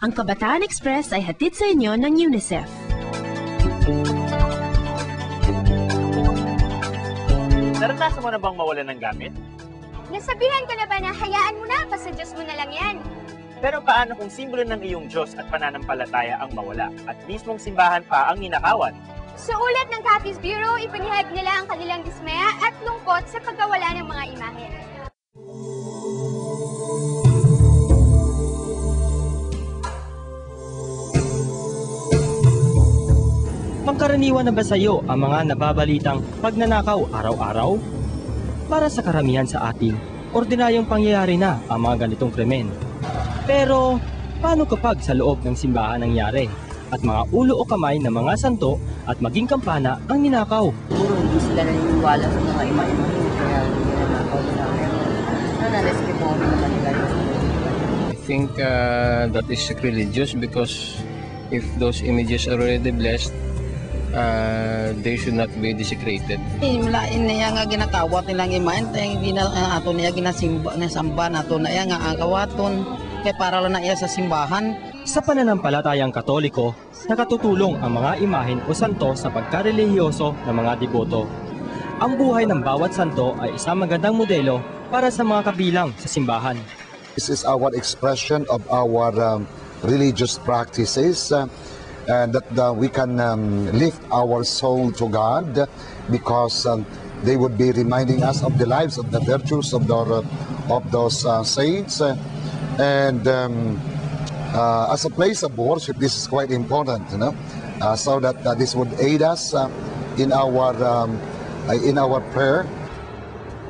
Ang Kabataan Express ay hatid sa inyo ng UNICEF. Naranasan mo na bang mawalan ng gamit? Nasabihan ko na ba na hayaan mo na, basta Diyos mo na lang yan. Pero paano kung simbolo ng iyong Diyos at pananampalataya ang mawala at mismong simbahan pa ang ninakawan? Sa ulat ng Capiz Bureau, ipinahayag nila ang kanilang dismaya at lungkot sa pagkawala ng mga imahe. Pangkaraniwan na ba sa iyo ang mga nababalitang pagnanakaw araw-araw? Para sa karamihan sa atin, ordinaryong pangyayari na ang mga ganitong krimen. Pero, paano kapag sa loob ng simbahan nangyari at mga ulo o kamay ng mga santo at maging kampana ang ninakaw? Siguro hindi sila naniniwala sa mga ima-imahe, kaya ninakaw nila. Na-rescue po kami naman nila. I think that is sacrilegious because if those images are already blessed, they should not be desecrated. Malain na yan nga ginakawat nilang imahin, hindi na ato niya ginasamba nato na yan nga agawaton, kaya para lang na iya sa simbahan. Sa pananampalatayang Katoliko, nakatutulong ang mga imahen o santo sa pagkarelihiyoso ng mga deboto. Ang buhay ng bawat santo ay isang magandang modelo para sa mga kabilang sa simbahan. This is our expression of our religious practices. And that we can lift our soul to God because they would be reminding us of the lives, of the virtues of those saints. And as a place of worship, this is quite important, you know, so that this would aid us in our prayer.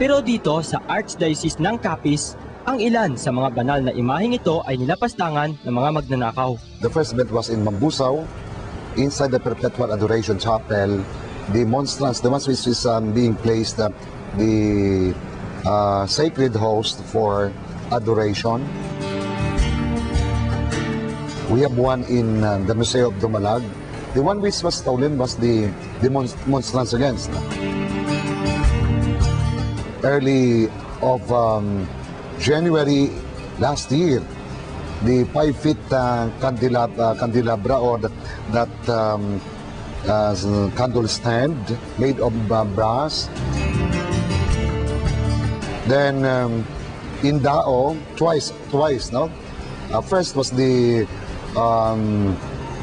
Pero dito sa Archdiocese ng Capiz, ang ilan sa mga banal na imaheng ito ay nilapastangan ng mga magnanakaw. The first event was in Mambusaw, inside the Perpetual Adoration Chapel. The monstrance, the ones which is being placed, the sacred host for adoration. We have one in the Museo of Dumalag. The one which was stolen was the monstrance against. Early of January last year, the 5-feet candelabra or that candle stand made of brass. Then in Dao, twice, no? First was the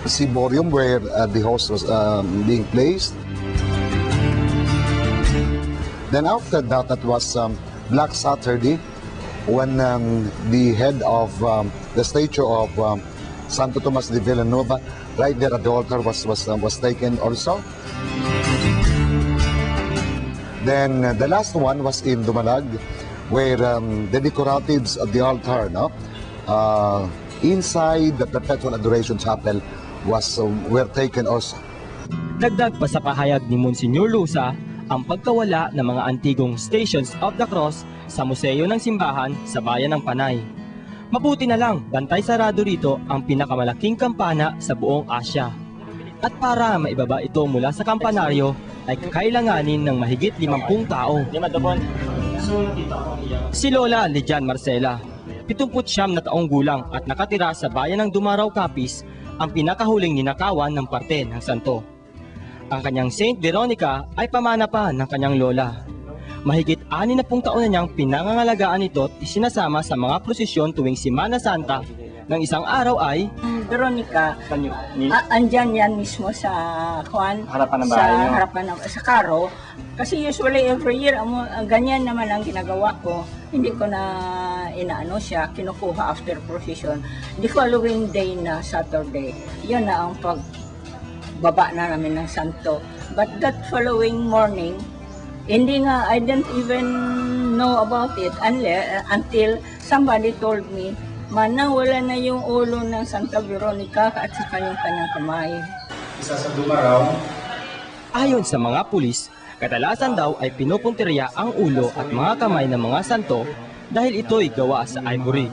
ciborium where the host was being placed. Then after that, that was Black Saturday, when the head of the statue of Santo Tomas de Villanova, right there at the altar, was taken also. Then the last one was in Dumalag, where the decoratives of the altar, no, inside the Perpetual Adoration Chapel, were taken also. Dagdag pa sa pahayag ni Monsignor Lusa ang pagkawala ng mga antigong Stations of the Cross sa museo ng simbahan sa bayan ng Panay. Mabuti na lang, bantay sarado rito ang pinakamalaking kampana sa buong Asya. At para maibaba ito mula sa kampanaryo, ay kailanganin ng mahigit 50 tao. Si Lola Lijan Marcela, 79 na taong gulang at nakatira sa bayan ng Dumaraw, Capiz, ang pinakahuling ninakawan ng parte ng santo. Ang kanyang Saint Veronica ay pamana pa ng kanyang lola. Mahigit 60 taon na niyang pinangangalagaan ito at isinasama sa mga prosesyon tuwing Semana Santa. Ng isang araw ay Veronica, andyan yan mismo sa harapan ng bahay niyo? Sa harapan sa karo. Kasi usually every year, ganyan naman ang ginagawa ko. Hindi ko na inaano siya, kinukuha after procession. The following day na Saturday, yun na ang pagbaba na namin ng santo. But that following morning, hindi nga, I didn't even know about it until somebody told me, Manang, wala na yung ulo ng Santa Veronica at saka yung kanyang kamay. Isa sa Dumaraw. Ayon sa mga pulis, kadalasan daw ay pinupuntirya ang ulo at mga kamay ng mga santo dahil ito'y gawa sa ivory.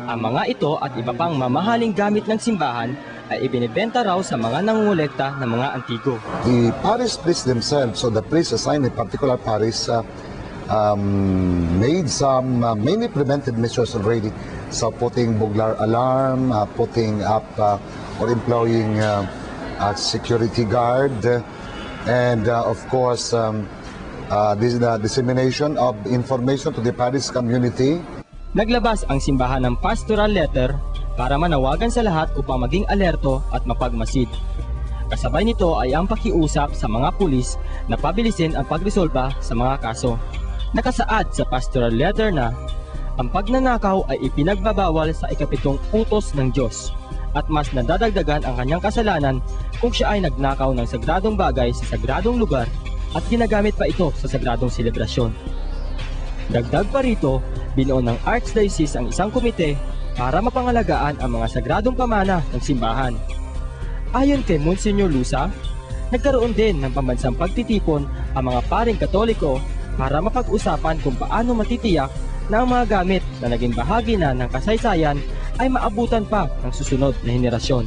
Ang mga ito at iba pang mamahaling gamit ng simbahan ay ibinibenta raw sa mga nangungulekta ng mga antigo. The parish priests themselves, so the priests assigned a particular parish, made some mainly preventive measures already So putting burglar alarm, putting up or employing a security guard, and of course, this is the dissemination of information to the parish community. Naglabas ang simbahan ng pastoral letter para manawagan sa lahat upang maging alerto at mapagmasid. Kasabay nito ay ang pakiusap sa mga pulis na pabilisin ang pagresolba sa mga kaso. Nakasaad sa pastoral letter na ang pagnanakaw ay ipinagbabawal sa ikapitong utos ng Diyos at mas nadadagdagan ang kanyang kasalanan kung siya ay nagnakaw ng sagradong bagay sa sagradong lugar at ginagamit pa ito sa sagradong selebrasyon. Dagdag pa rito, binuo ng Archdiocese ang isang komite para mapangalagaan ang mga sagradong pamana ng simbahan. Ayon kay Monsignor Lusa, nagkaroon din ng pambansang pagtitipon ang mga paring Katoliko para mapag-usapan kung paano matitiyak na ang mga gamit na naging bahagi na ng kasaysayan ay maabutan pa ng susunod na henerasyon.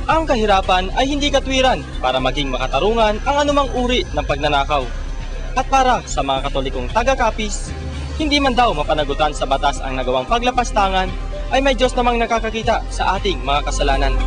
Ang kahirapan ay hindi katwiran para maging makatarungan ang anumang uri ng pagnanakaw. At para sa mga Katolikong taga-Capiz, hindi man daw mapanagutan sa batas ang nagawang paglapastangan, ay may Diyos namang nakakakita sa ating mga kasalanan.